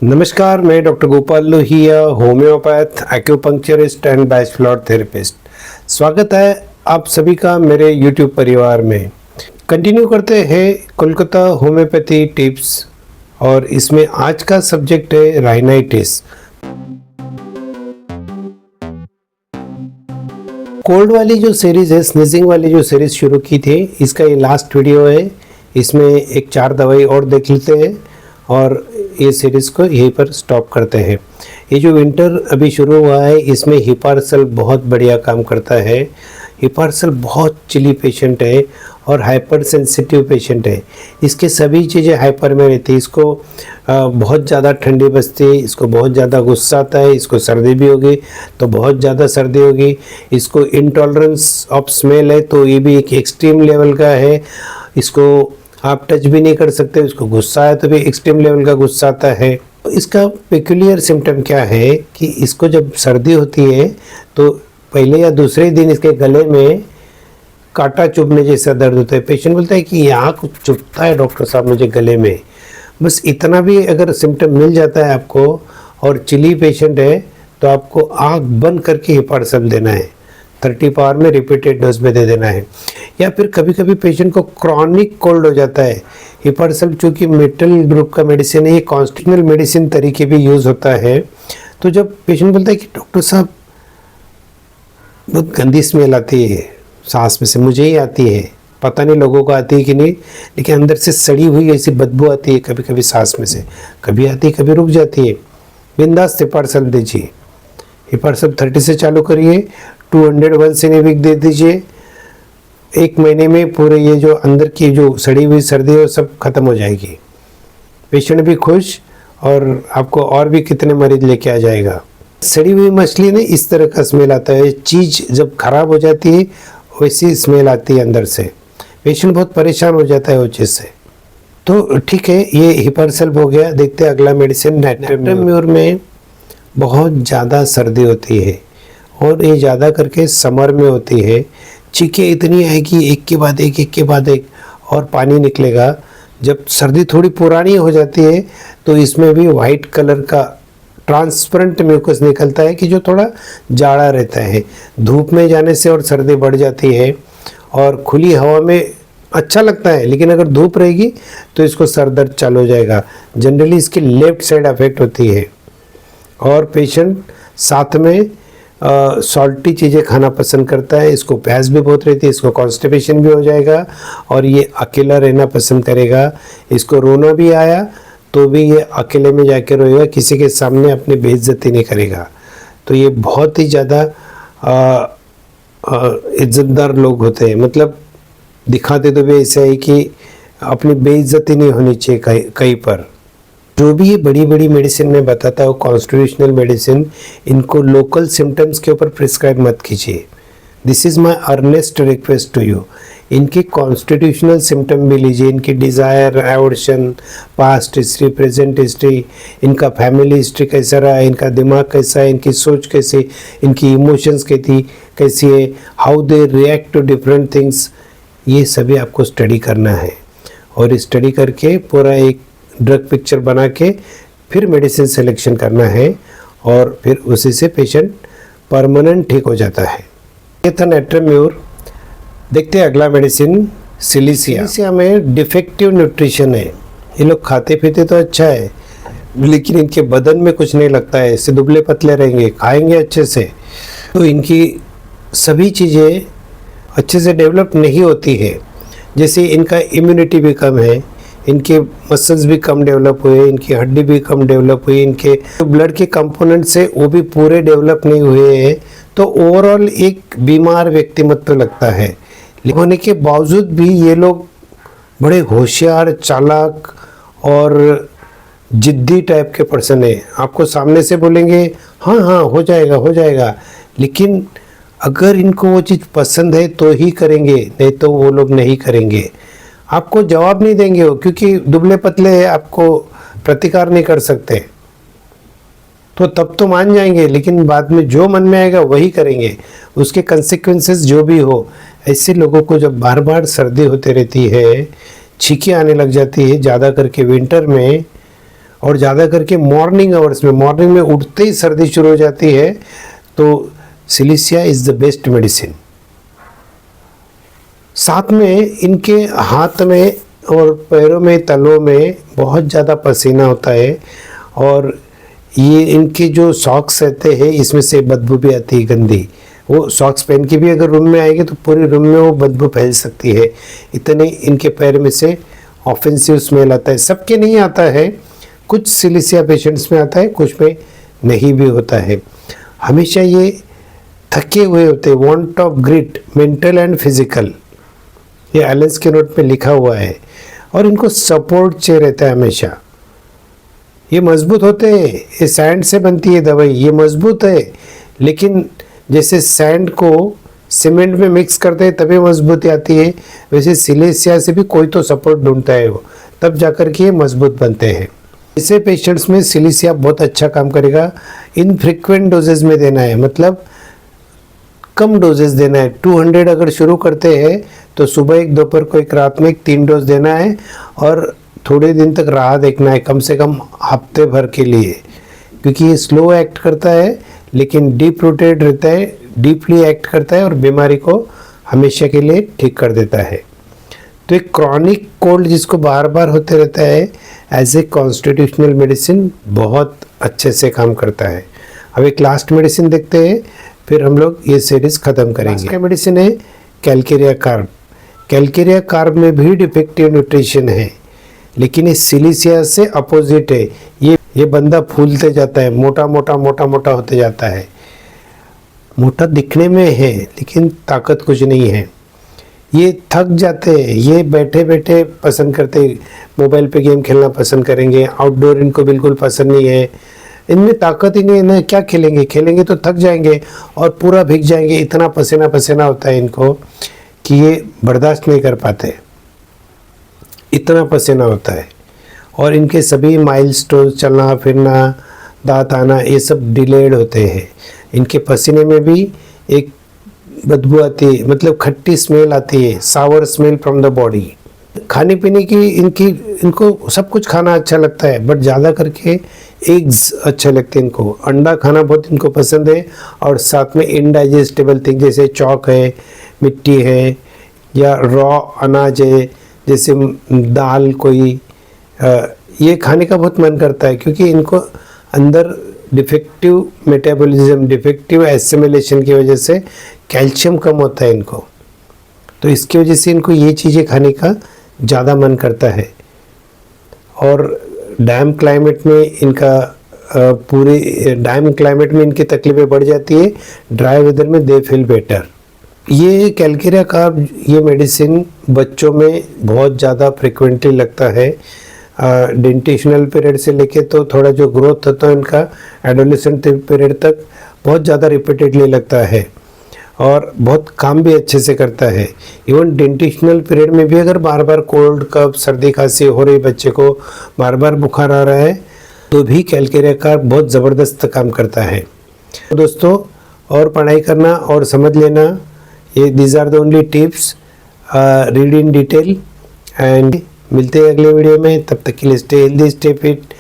नमस्कार, मैं doctor Gopal Lohia, homeopath, acupuncturist and bioflower therapist. स्वागत है आप सभी का मेरे YouTube परिवार में। कंटिन्यू करते हैं कोलकाता होम्योपैथी टिप्स और इसमें आज का सब्जेक्ट है राइनाइटिस। कोल्ड वाली जो सीरीज़ है, स्नीजिंग वाली जो सीरीज़ शुरू की थी, इसका ये लास्ट वीडियो है। इसमें एक 4 दवाई और देख लेते हैं और ये सीरीज़ को यहीं पर स्टॉप करते हैं। ये जो विंटर अभी शुरू हुआ है, इसमें हिपारसल बहुत बढ़िया काम करता है। हिपारसल बहुत चिली पेशेंट है और हाइपर सेंसिटिव पेशेंट है। इसके सभी चीज़ें हाइपर में रहती है। इसको बहुत ज़्यादा ठंडी बजती है, इसको बहुत ज़्यादा गुस्सा आता है, इसको सर्दी भी होगी तो बहुत ज़्यादा सर्दी होगी, इसको इंटॉलरेंस ऑफ स्मेल है तो ये भी एक एक्सट्रीम लेवल का है। इसको आप टच भी नहीं कर सकते, इसको गुस्सा है तो भी एक्सट्रीम लेवल का गुस्सा आता है। इसका पेक्यूलियर सिम्टम क्या है कि इसको जब सर्दी होती है तो पहले या दूसरे दिन इसके गले में कांटा चुभने जैसा दर्द होता है। पेशेंट बोलता है कि यहाँ कुछ चुभता है डॉक्टर साहब मुझे गले में। बस इतना भी अगर सिम्टम मिल जाता है आपको और चिली पेशेंट है तो आपको आँख बंद करके हिपारसल देना है। 30 पावर में रिपीटेड डोज में दे देना है। या फिर कभी कभी पेशेंट को क्रॉनिक कोल्ड हो जाता है। हिपारसल चूँकि मेटल ग्रुप का मेडिसिन है, ये कॉन्स्टिट्यूशनल मेडिसिन तरीके भी यूज़ होता है। तो जब पेशेंट बोलता है कि डॉक्टर साहब बहुत गंदी स्मेल आती है सांस में से, मुझे ही आती है, पता नहीं लोगों को आती है कि नहीं, लेकिन अंदर से सड़ी हुई ऐसी बदबू आती है कभी कभी सांस में से, कभी आती है कभी रुक जाती है। बिंदास हिपारसल दीजिए। हिपारसल 30 से चालू करिए, 200 वंस इन ए वीक दे दीजिए। 1 महीने में पूरे ये जो अंदर की जो सड़ी हुई सर्दी है वो सब खत्म हो जाएगी। पेशेंट भी खुश और आपको और भी कितने मरीज लेके आ जाएगा। सड़ी हुई मछली ने इस तरह का स्मेल आता है। चीज़ जब खराब हो जाती है वैसी स्मेल आती है अंदर से। पेशेंट बहुत परेशान हो जाता है वो चीज़ से। तो ठीक है, ये हिपारसल हो गया। देखते हैं अगला मेडिसिन नाइट्रोम्यूर में बहुत ज़्यादा सर्दी होती है और ये ज़्यादा करके समर में होती है। चीखें इतनी आएगी एक के बाद एक और पानी निकलेगा। जब सर्दी थोड़ी पुरानी हो जाती है तो इसमें भी वाइट कलर का ट्रांसपेरेंट म्यूकस निकलता है कि जो थोड़ा जाड़ा रहता है। धूप में जाने से और सर्दी बढ़ जाती है और खुली हवा में अच्छा लगता है, लेकिन अगर धूप रहेगी तो इसको सर दर्द चालू हो जाएगा। जनरली इसकी लेफ्ट साइड अफेक्ट होती है और पेशेंट साथ में सॉल्टी चीज़ें खाना पसंद करता है। इसको प्यास भी बहुत रहती है, इसको कॉन्स्टिपेशन भी हो जाएगा और ये अकेला रहना पसंद करेगा। इसको रोना भी आया तो भी ये अकेले में जाके रोएगा, किसी के सामने अपनी बेइज्जती नहीं करेगा। तो ये बहुत ही ज़्यादा इज्जतदार लोग होते हैं, मतलब दिखाते तो भी ऐसा है कि अपनी बेइज्जती नहीं होनी चाहिए कहीं पर। जो भी ये बड़ी बड़ी मेडिसिन में बताता है वो कॉन्स्टिट्यूशनल मेडिसिन, इनको लोकल सिम्टम्स के ऊपर प्रिस्क्राइब मत कीजिए। This is my earnest request to you. इनकी कॉन्स्टिट्यूशनल सिम्टम भी लीजिए, इनकी desire, aversion, past history, present history, इनका फैमिली हिस्ट्री कैसा रहा है, इनका दिमाग कैसा है, इनकी सोच कैसी, इनकी इमोशंस कैसी है, how they react to different things, ये सभी आपको स्टडी करना है। और स्टडी करके पूरा एक ड्रग पिक्चर बना के फिर मेडिसिन सिलेक्शन करना है और फिर उसी से पेशेंट परमानेंट ठीक हो जाता है। ये था नाइट्रोम्यूर। देखते हैं अगला मेडिसिन सिलिसिया। सिलिसिया में डिफेक्टिव न्यूट्रिशन है। ये लोग खाते पीते तो अच्छा है लेकिन इनके बदन में कुछ नहीं लगता है, इससे दुबले पतले रहेंगे, खाएंगे अच्छे से तो इनकी सभी चीज़ें अच्छे से डेवलप नहीं होती है। जैसे इनका इम्यूनिटी भी कम है, इनके मसल्स भी कम डेवलप हुए, इनकी हड्डी भी कम डेवलप हुई, इनके ब्लड के कंपोनेंट्स है वो भी पूरे डेवलप नहीं हुए हैं। तो ओवरऑल एक बीमार व्यक्तिमत्व लगता है। होने के बावजूद भी ये लोग बड़े होशियार, चालाक और जिद्दी टाइप के पर्सन है। आपको सामने से बोलेंगे हाँ हाँ हो जाएगा, लेकिन अगर इनको वो चीज़ पसंद है तो ही करेंगे, नहीं तो वो लोग नहीं करेंगे। आपको जवाब नहीं देंगे वो, क्योंकि दुबले पतले है, आपको प्रतिकार नहीं कर सकते। तो तब तो मान जाएंगे लेकिन बाद में जो मन में आएगा वही करेंगे, उसके कंसिक्वेंसेस जो भी हो। ऐसे लोगों को जब बार बार सर्दी होती रहती है, छींकें आने लग जाती है ज़्यादा करके विंटर में, और ज़्यादा करके मॉर्निंग आवर्स में, मॉर्निंग में उठते ही सर्दी शुरू हो जाती है, तो silicea is the best medicine. साथ में इनके हाथ में और पैरों में, तलों में बहुत ज़्यादा पसीना होता है, और ये इनके जो सॉक्स रहते हैं इसमें से बदबू भी आती है गंदी। वो सॉक्स पहन के भी अगर रूम में आएगी तो पूरे रूम में वो बदबू फैल सकती है, इतने इनके पैर में से ऑफेंसिव स्मेल आता है। सबके नहीं आता है, कुछ सिलिसिया पेशेंट्स में आता है, कुछ में नहीं भी होता है। हमेशा ये थके हुए होते हैं, want of grit, mental and physical, ये एलेंस के नोट पे लिखा हुआ है। और इनको सपोर्ट चाहिए रहता है हमेशा। ये मजबूत होते हैं, ये सैंड से बनती है दवाई, ये मजबूत है, लेकिन जैसे सैंड को सीमेंट में मिक्स करते हैं तभी मजबूती आती है, वैसे सिलिसिया से भी कोई तो सपोर्ट ढूंढता है वो, तब जाकर के ये मजबूत बनते हैं। ऐसे पेशेंट्स में सिलिसिया बहुत अच्छा काम करेगा। इनफ्रीक्वेंट डोजेज में देना है, मतलब कम डोजेस देना है। 200 अगर शुरू करते हैं तो सुबह एक, दोपहर को एक, रात में एक, 3 डोज देना है, और थोड़े दिन तक राह देखना है, कम से कम हफ्ते भर के लिए, क्योंकि ये स्लो एक्ट करता है लेकिन डीप रूटेड रहता है, डीपली एक्ट करता है और बीमारी को हमेशा के लिए ठीक कर देता है। तो एक क्रॉनिक कोल्ड जिसको बार बार होते रहता है, एज ए कॉन्स्टिट्यूशनल मेडिसिन बहुत अच्छे से काम करता है। अब एक लास्ट मेडिसिन देखते हैं, फिर हम लोग ये सीरीज़ ख़त्म करेंगे। इसका मेडिसिन है कैलकेरिया कार्ब। कैलकेरिया कार्ब में भी डिफेक्टिव न्यूट्रिशन है, लेकिन इस सिलिसिया से अपोजिट है। ये बंदा फूलते जाता है, मोटा मोटा मोटा मोटा होते जाता है। मोटा दिखने में है लेकिन ताकत कुछ नहीं है। ये थक जाते हैं, ये बैठे बैठे पसंद करते, मोबाइल पे गेम खेलना पसंद करेंगे, आउटडोर इनको बिल्कुल पसंद नहीं है, इनमें ताकत ही नहीं है, क्या खेलेंगे, खेलेंगे तो थक जाएंगे और पूरा भीग जाएंगे। इतना पसीना पसीना होता है इनको कि ये बर्दाश्त नहीं कर पाते, इतना पसीना होता है। और इनके सभी माइलस्टोन, चलना फिरना, दांत आना, ये सब डिलेड होते हैं। इनके पसीने में भी एक बदबू आती है, मतलब खट्टी स्मेल आती है, सावर स्मेल फ्रॉम द बॉडी। खाने पीने की इनको सब कुछ खाना अच्छा लगता है, बट ज़्यादा करके एग्स अच्छे लगते हैं इनको। अंडा खाना बहुत इनको पसंद है, और साथ में इनडाइजेस्टेबल थिंग जैसे चौक है, मिट्टी है, या रॉ अनाज है जैसे दाल कोई, ये खाने का बहुत मन करता है, क्योंकि इनको अंदर डिफेक्टिव मेटाबॉलिज्म, डिफेक्टिव एसिमिलेशन की वजह से कैल्शियम कम होता है इनको, तो इसकी वजह से इनको ये चीज़ें खाने का ज़्यादा मन करता है। और डैम क्लाइमेट में इनका पूरे डैम क्लाइमेट में इनकी तकलीफ़ें बढ़ जाती है, ड्राई वेदर में दे फील बेटर। ये कैलकेरिया कार्ब, ये मेडिसिन बच्चों में बहुत ज़्यादा फ्रिक्वेंटली लगता है। डेंटेशनल पीरियड से लेके तो थोड़ा जो ग्रोथ होता है इनका एडोलेसेंट पीरियड तक बहुत ज़्यादा रिपीटेडली लगता है, और बहुत काम भी अच्छे से करता है। इवन डेंटेशनल पीरियड में भी अगर बार बार कोल्ड, कफ, सर्दी खांसी हो रही, बच्चे को बार बार बुखार आ रहा है, तो भी कैलकेरिया कार्ब बहुत ज़बरदस्त काम करता है। तो दोस्तों, और पढ़ाई करना और समझ लेना, ये these are the only tips, read in detail. And मिलते हैं अगले वीडियो में, तब तक के लिए स्टे हेल्दी, स्टे फिट,